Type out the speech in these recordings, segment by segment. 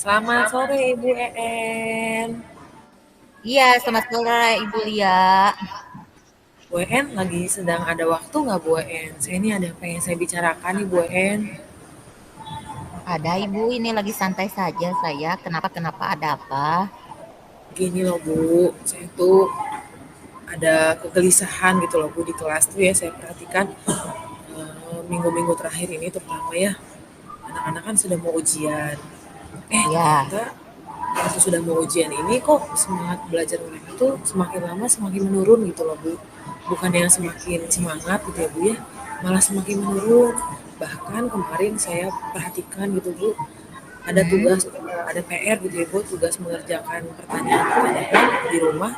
Selamat sore Ibu EN. Iya, selamat sore Ibu Lia. Bu EN lagi sedang ada waktu nggak Bu EN? Saya ini ada yang pengen saya bicarakan nih Bu EN. Ada Ibu, ini lagi santai saja saya. Kenapa ada apa? Gini loh Bu, saya tuh ada kegelisahan gitu loh Bu di kelas tuh ya. Saya perhatikan minggu-minggu terakhir ini terutama ya, anak-anak kan sudah mau ujian. Ya, Ternyata waktu sudah mau ujian ini kok semangat belajar mereka tuh semakin lama semakin menurun gitu loh Bu. Bukan yang semakin semangat gitu ya Bu ya, malah semakin menurun. Bahkan kemarin saya perhatikan gitu Bu, ada hmm, tugas, ada PR gitu ya Bu, tugas mengerjakan pertanyaan-pertanyaan di rumah.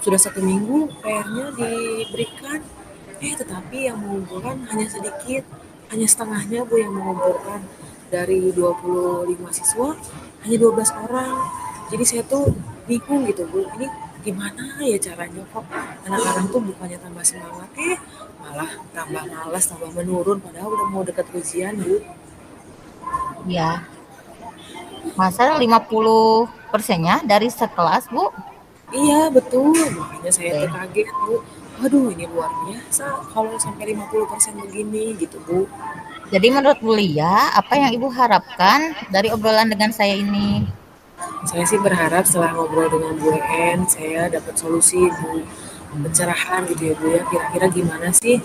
Sudah 1 minggu PR-nya diberikan, tetapi yang mengumpulkan hanya sedikit, hanya setengahnya Bu yang mengumpulkan. Dari 25 siswa, hanya 12 orang. Jadi saya tuh bingung gitu Bu, ini gimana ya caranya kok anak-anak tuh bukannya tambah semangat, malah tambah malas, tambah menurun, padahal udah mau dekat ujian Bu. ya. Masa 50%-nya dari sekelas, Bu? Iya betul, makanya saya tuh Oke. kaget Bu. Waduh ini luar biasa kalau sampai 50% begini gitu Bu. Jadi menurut Bu Lia, apa yang Ibu harapkan dari obrolan dengan saya ini? Saya sih berharap setelah ngobrol dengan Bu En, saya dapat solusi Bu, pencerahan gitu ya Bu ya. Kira-kira gimana sih,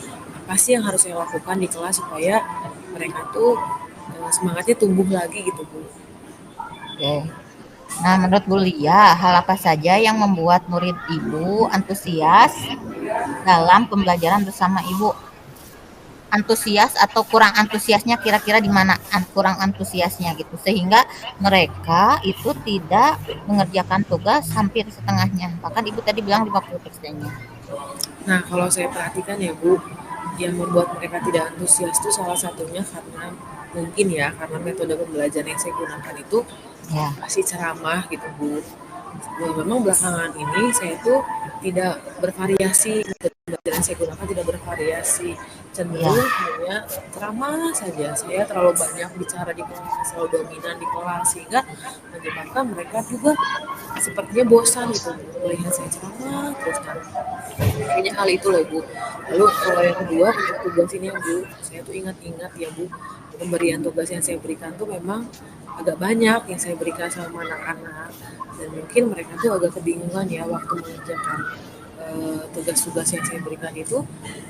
apa sih yang harus saya lakukan di kelas supaya mereka tuh semangatnya tumbuh lagi gitu Bu. Oke. Nah, menurut Bu Lia, hal apa saja yang membuat murid Ibu antusias dalam pembelajaran bersama Ibu? Antusias atau kurang antusiasnya kira-kira di mana kurang antusiasnya gitu sehingga mereka itu tidak mengerjakan tugas hampir setengahnya, bahkan ibu tadi bilang 50%-nya. Nah kalau saya perhatikan ya Bu, yang membuat mereka tidak antusias itu salah satunya karena mungkin ya karena metode pembelajaran yang saya gunakan itu Ya, kasih ceramah gitu Bu. Memang belakangan ini saya tuh tidak bervariasi, metode pembelajaran saya gunakan tidak bervariasi, ya, cenderung hanya ceramah saja. Saya terlalu banyak bicara di kelas, selalu dominan di kelas sehingga menyebabkan mereka juga sepertinya bosan gitu melihat saya ceramah terus kan. Kayaknya hal itu loh Bu. Lalu kalau yang kedua untuk tugas ini ya Bu, saya tuh ingat-ingat ya Bu, pemberian tugas yang saya berikan tuh memang agak banyak yang saya berikan sama anak-anak dan mungkin mereka tuh agak kebingungan ya waktu mengerjakan tugas-tugas yang saya berikan itu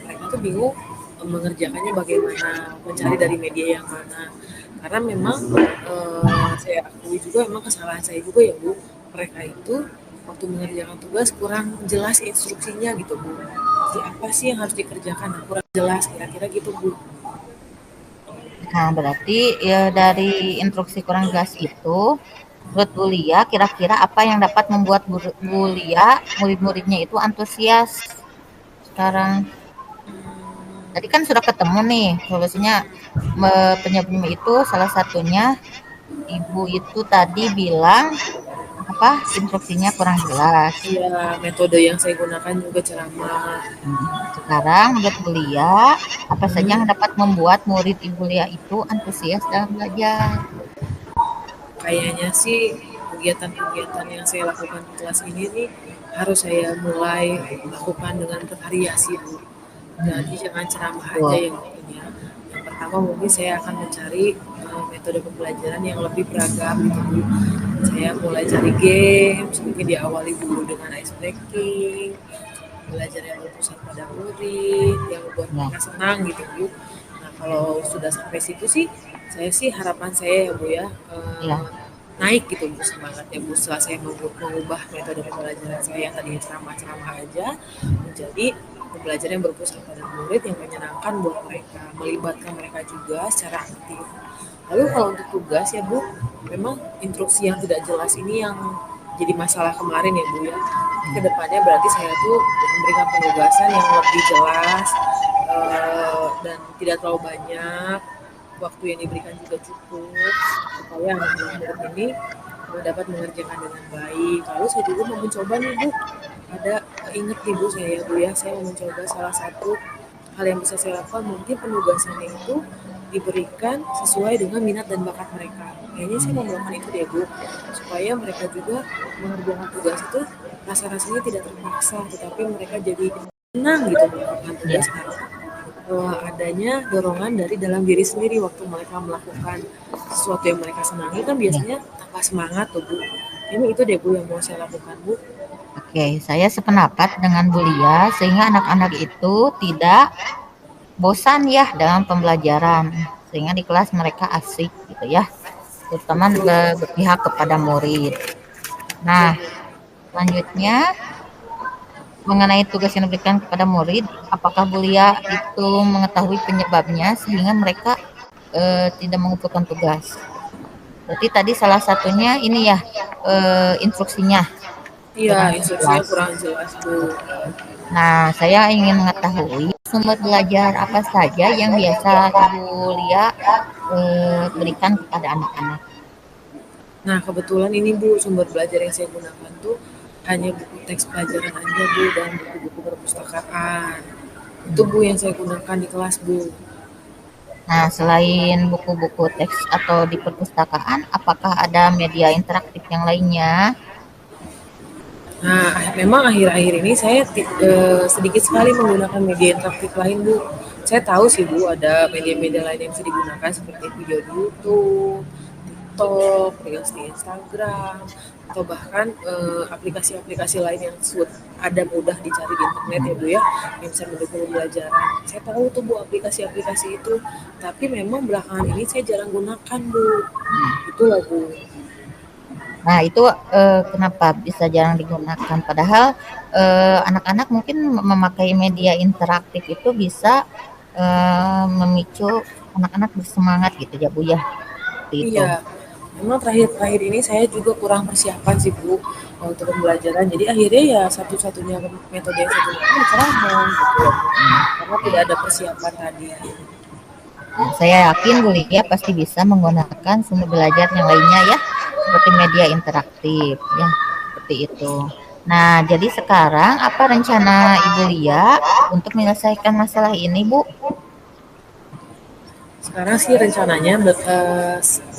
mereka tuh bingung mengerjakannya bagaimana, mencari dari media yang mana. Karena memang saya akui juga memang kesalahan saya juga ya Bu, mereka itu waktu mengerjakan tugas kurang jelas instruksinya gitu Bu. Jadi apa sih yang harus dikerjakan? Nah, kurang jelas kira-kira gitu Bu. nah berarti ya dari instruksi kurang jelas itu menurut Bu Lia kira-kira apa yang dapat membuat Bu Lia murid-muridnya itu antusias sekarang? Tadi kan sudah ketemu nih solusinya, penyebabnya itu salah satunya ibu itu tadi bilang apa instruksinya kurang jelas. Iya, metode yang saya gunakan juga ceramah. Sekarang menurut Bulia, apa saja yang Hmm, dapat membuat murid Ibu Lia itu antusias dalam belajar? kayaknya sih kegiatan-kegiatan yang saya lakukan di kelas ini nih harus saya mulai lakukan dengan bervariasi Bu. Jadi jangan ceramah aja Betul. yang intinya. Yang pertama mungkin saya akan mencari metode pembelajaran yang lebih beragam gitu Bu. Saya mulai cari games, mungkin diawali dulu dengan ice breaking, belajar yang berpusat pada murid, yang membuat Ya, mereka senang gitu Bu. Nah kalau sudah sampai situ sih, saya sih harapan saya ya Bu ya, ya, naik gitu Bu semangatnya Bu setelah saya mengubah metode pembelajaran saya yang tadinya ceramah-ceramah aja menjadi pembelajaran yang berpusat pada murid yang menyenangkan buat mereka, melibatkan mereka juga secara aktif. Lalu kalau untuk tugas ya Bu, memang instruksi yang tidak jelas ini yang jadi masalah kemarin ya Bu ya. Kedepannya berarti saya tuh memberikan penugasan yang lebih jelas dan tidak terlalu banyak, waktu yang diberikan juga cukup supaya anak-anak murid ini dapat mengerjakan dengan baik. Lalu saya juga mau mencoba nih Bu, ada inget nih Bu saya ya Bu ya, saya mau mencoba salah satu hal yang bisa saya lakukan mungkin penugasannya itu diberikan sesuai dengan minat dan bakat mereka. Kayaknya saya Hmm. mau melakukan itu deh Bu, supaya mereka juga mengerjakan tugas itu rasa-rasanya tidak terpaksa, tetapi mereka jadi senang gitu melakukan tugas Ya, karena adanya dorongan dari dalam diri sendiri waktu mereka melakukan sesuatu yang mereka senangi kan ya. biasanya tambah semangat tuh Bu. Ini itu deh Bu yang mau saya lakukan Bu. Oke, saya sependapat dengan Bulia sehingga anak-anak itu tidak bosan ya dalam pembelajaran, sehingga di kelas mereka asik gitu ya, terutama Betul Bu. berpihak kepada murid. Nah, Betul Bu. selanjutnya mengenai tugas yang diberikan kepada murid, apakah Bulia itu mengetahui penyebabnya sehingga mereka tidak mengumpulkan tugas? Berarti tadi salah satunya ini ya, instruksinya Iya, kurang instruksinya jelas. kurang jelas Bu. Nah, saya ingin mengetahui sumber belajar apa saja yang biasa Ibu Lia berikan kepada anak-anak. Nah, kebetulan ini Bu, sumber belajar yang saya gunakan tuh hanya buku teks pelajaran aja Bu dan buku-buku perpustakaan. Itu Bu yang saya gunakan di kelas Bu. Nah, selain buku-buku teks atau di perpustakaan, apakah ada media interaktif yang lainnya? Nah, memang akhir-akhir ini saya sedikit sekali menggunakan media interaktif lain Bu. Saya tahu sih Bu ada media-media lain yang bisa digunakan seperti video di YouTube, TikTok, Reels di Instagram, atau bahkan aplikasi-aplikasi lain yang ada mudah dicari di internet ya Bu ya, yang bisa mendukung pembelajaran. Saya tahu tuh Bu aplikasi-aplikasi itu, tapi memang belakangan ini saya jarang gunakan Bu. Itulah Bu. Nah, itu kenapa bisa jarang digunakan? Padahal anak-anak mungkin memakai media interaktif itu bisa memicu anak-anak bersemangat gitu ya, Bu ya. Seperti itu. Iya, memang terakhir-terakhir ini saya juga kurang persiapan sih Bu untuk pembelajaran. Jadi akhirnya ya satu-satunya metode yang saya gunakan ya ceramah gitu ya Bu. Karena tidak ada persiapan tadi. Nah, saya yakin Bu Lia pasti bisa menggunakan sumber belajar yang lainnya ya, seperti media interaktif ya, seperti itu. Nah, jadi sekarang apa rencana Ibu Lia untuk menyelesaikan masalah ini, Bu? Sekarang sih rencananya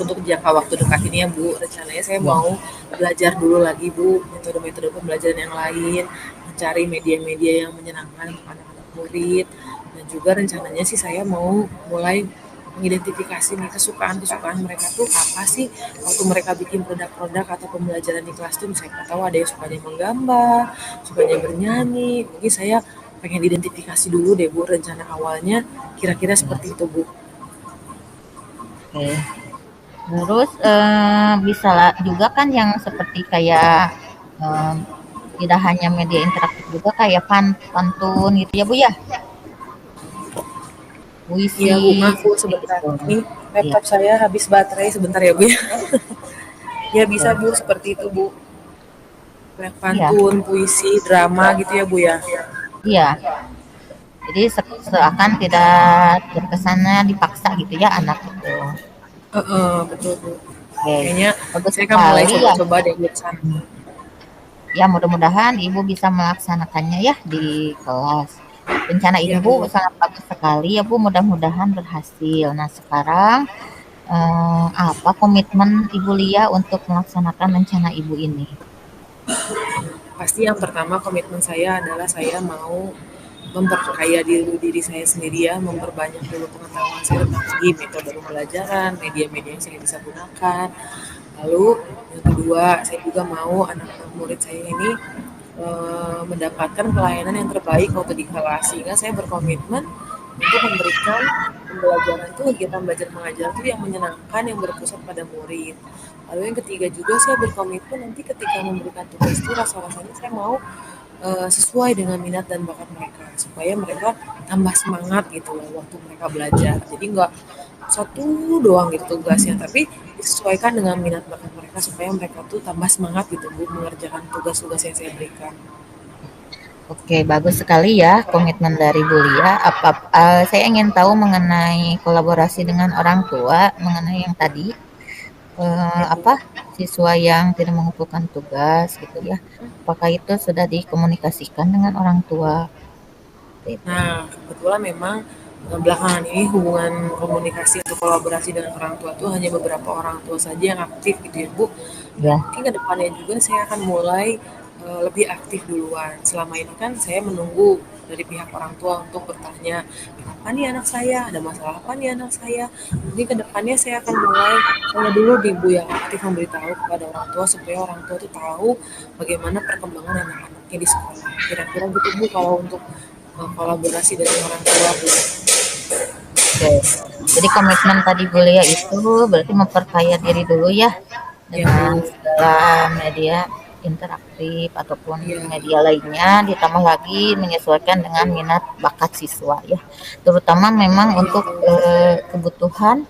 untuk jangka waktu dekat ini ya Bu, rencananya saya Ya. mau belajar dulu lagi Bu metode-metode pembelajaran yang lain, mencari media-media yang menyenangkan untuk anak-anak murid, dan juga rencananya sih saya mau mulai mengidentifikasi nih kesukaan-kesukaan mereka tuh apa sih waktu mereka bikin produk-produk atau pembelajaran di kelas tuh misalnya tahu ada yang sukanya menggambar, sukanya bernyanyi, mungkin saya pengen identifikasi dulu deh Bu rencana awalnya kira-kira seperti itu Bu. Oke. Terus bisa juga kan yang seperti kayak em, tidak hanya media interaktif juga kayak pantun gitu ya Bu ya, Iya puisi Bu, maaf Bu seperti sebentar. itu. Ini Iya, laptop saya habis baterai sebentar ya Bu ya. Ya bisa oke. Bu seperti itu Bu. Iya, Pantun, puisi, drama gitu ya Bu ya. iya. Jadi seakan tidak terkesannya dipaksa gitu ya anak itu. Heeh, betul Bu. Oke, Kayaknya bagus saya akan mulai sekali ya. coba-coba deh Bu ke sana. Ya, mudah-mudahan Ibu bisa melaksanakannya ya di kelas. Rencana Iya Ibu Bu. sangat bagus sekali ya Bu, mudah-mudahan berhasil. Nah, sekarang apa komitmen Ibu Lia untuk melaksanakan rencana Ibu ini? Pasti yang pertama komitmen saya adalah saya mau memperkaya diri saya sendiri ya, memperbanyak dulu pengetahuan saya tentang segi metode pembelajaran, media-media yang saya bisa gunakan. Lalu yang kedua, saya juga mau anak-anak murid saya ini mendapatkan pelayanan yang terbaik waktu di kelas sehingga saya berkomitmen untuk memberikan pembelajaran itu kegiatan belajar mengajar itu yang menyenangkan yang berpusat pada murid. Lalu yang ketiga juga saya berkomitmen nanti ketika memberikan tugas itu rasa-rasanya saya mau sesuai dengan minat dan bakat mereka supaya mereka tambah semangat gitu loh waktu mereka belajar. Jadi nggak satu doang gitu tugasnya, tapi disesuaikan dengan minat bakat mereka supaya mereka tuh tambah semangat gitu Bu mengerjakan tugas-tugas yang saya berikan. Oke, bagus sekali ya komitmen dari Bu Lia. Saya ingin tahu mengenai kolaborasi dengan orang tua, mengenai yang tadi Ya, Bu. apa siswa yang tidak mengumpulkan tugas gitu ya. Apakah itu sudah dikomunikasikan dengan orang tua? Itu. Nah, kebetulan memang Belakangan ini hubungan komunikasi atau kolaborasi dengan orang tua tuh hanya beberapa orang tua saja yang aktif gitu ya Bu. Dan Ya, mungkin ke depannya juga saya akan mulai lebih aktif duluan. Selama ini kan saya menunggu dari pihak orang tua untuk bertanya, kenapa nih anak saya, ada masalah apa nih anak saya. Mungkin ke depannya saya akan mulai saya dulu di Bu yang aktif memberitahu kepada orang tua supaya orang tua tuh tahu bagaimana perkembangan anak-anaknya di sekolah. Kira-kira gitu Bu kalau untuk kolaborasi dari orang tua Bu. oke. Jadi komitmen tadi Bulia itu berarti memperkaya diri dulu ya Ya dengan Bu, segala media interaktif ataupun iya, media lainnya, ditambah lagi menyesuaikan dengan minat bakat siswa ya. Terutama memang iya untuk Bu. kebutuhan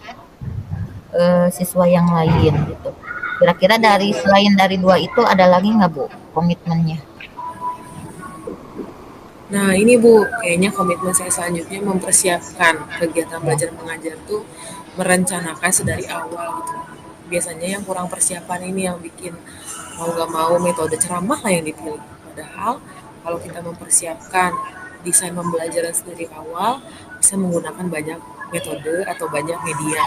siswa yang lain gitu. Kira-kira Iya dari Bu. selain dari dua itu ada lagi nggak Bu komitmennya? Nah ini Bu, kayaknya komitmen saya selanjutnya mempersiapkan kegiatan Ya, belajar mengajar tuh merencanakan sedari awal gitu. Biasanya yang kurang persiapan ini yang bikin mau gak mau metode ceramah lah yang dipilih. Padahal kalau kita mempersiapkan desain pembelajaran sedari awal, bisa menggunakan banyak metode atau banyak media.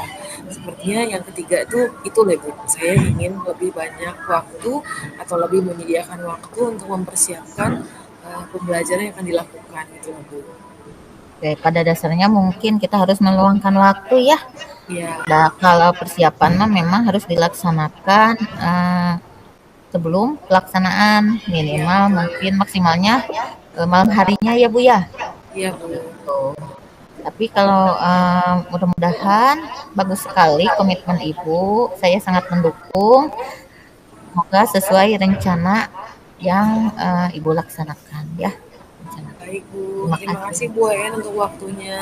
Sepertinya yang ketiga itu loh Bu, saya ingin lebih banyak waktu atau lebih menyediakan waktu untuk mempersiapkan pembelajaran yang akan dilakukan gitu loh Bu. oke. Pada dasarnya mungkin kita harus meluangkan waktu ya. Iya, Nah, kalau persiapan mah memang harus dilaksanakan sebelum pelaksanaan iya minimal betul. mungkin maksimalnya malam harinya ya Bu ya. Iya Bu. Tuh. Tapi kalau mudah-mudahan bagus sekali komitmen Ibu. Saya sangat mendukung. Semoga sesuai rencana yang Ibu laksanakan ya. Rencana. Baik Bu. Terima Terima kasih. kasih Bu En untuk waktunya.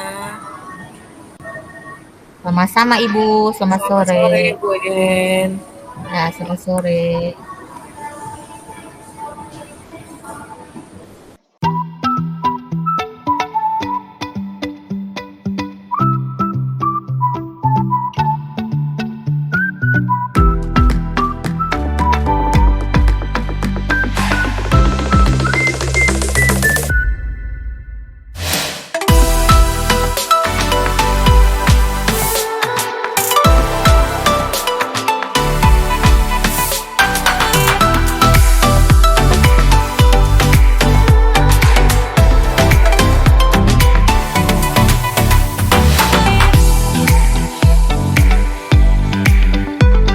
Sama-sama Ibu. Selamat Selamat sore. sore Bu En. Ya, selamat sore.